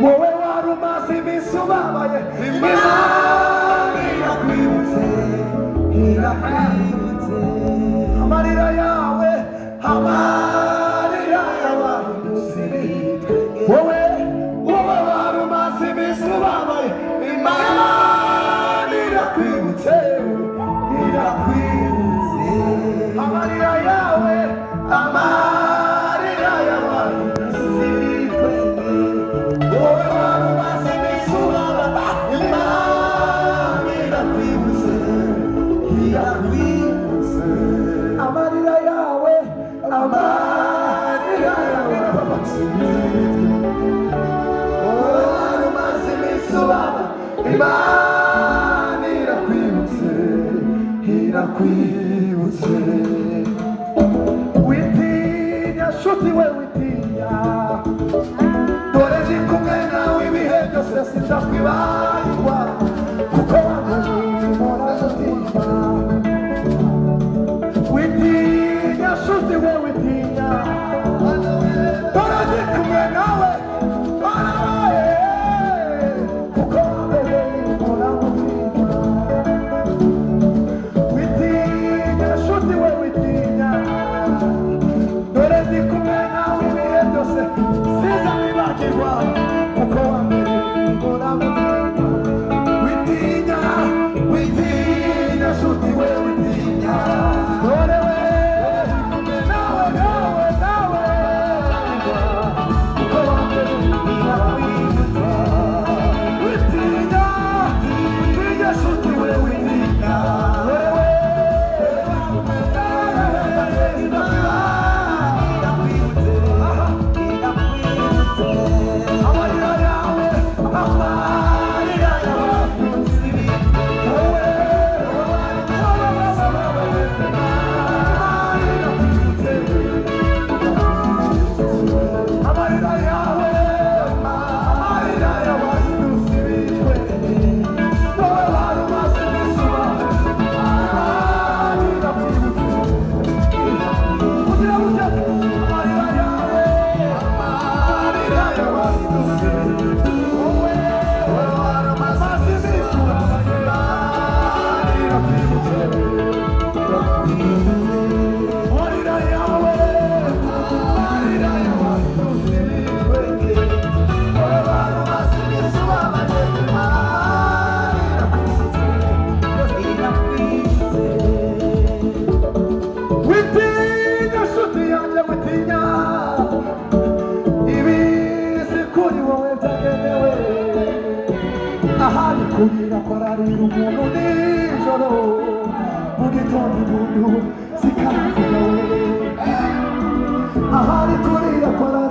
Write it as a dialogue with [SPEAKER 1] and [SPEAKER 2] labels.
[SPEAKER 1] wowe wari umaze iminsi ubabaye, Imana irakwibutse, irakwibutse. Amarira yawe, amarira y'abahinduzi, wowe wari umaze iminsi ubabaye, Imana irakwibutse, irakwibutse. Amarira yawe, amarira y'abahinduzi, wowe wari umaze iminsi ubabaye, Imana irakwibutse, irakwibutse. Amarira yawe, amarira y'abahinduzi, wowe wari umaze iminsi ubabaye, Imana irakwibutse, irakwibutse. Witinya nshuti we witinya, dore ndi kumwe nawe ibihe byose sinzakwibagirwa, kuko wankoreye umutima. Witinya nshuti we witinya, dore ndi kumwe nawe kuko wankoreye umutima. Witinya nshuti we witinya, dore ndi kumwe nawe ibihe byose sinzakwibagirwa, kuko wankoreye umutima. Witinya, witinya nshuti we witinya, dore we nawe kuko wankoreye umutima. Witinya, witinya nshuti we witinya, dore we amarira yawe, amarira y'abahinduzi, wowe amarira yawe, amarira y'abahinduzi, wowe wari umaze iminsi ubabaye, kugira ngo ujye amarira yawe, amarira y'abahinduzi, wowe wari umaze iminsi ubabaye, irakwibutse, amarira yawe, amarira y'abahinduzi, wowe wari umaze iminsi ubabaye, irakwibutse. Witinya nshuti yanjye witinya, ibizi kuri wowe byagenewe, ahari kurira kwararira umuntu nijoro, mu gitondo umuntu zikavuga we, ahari kurira kwararira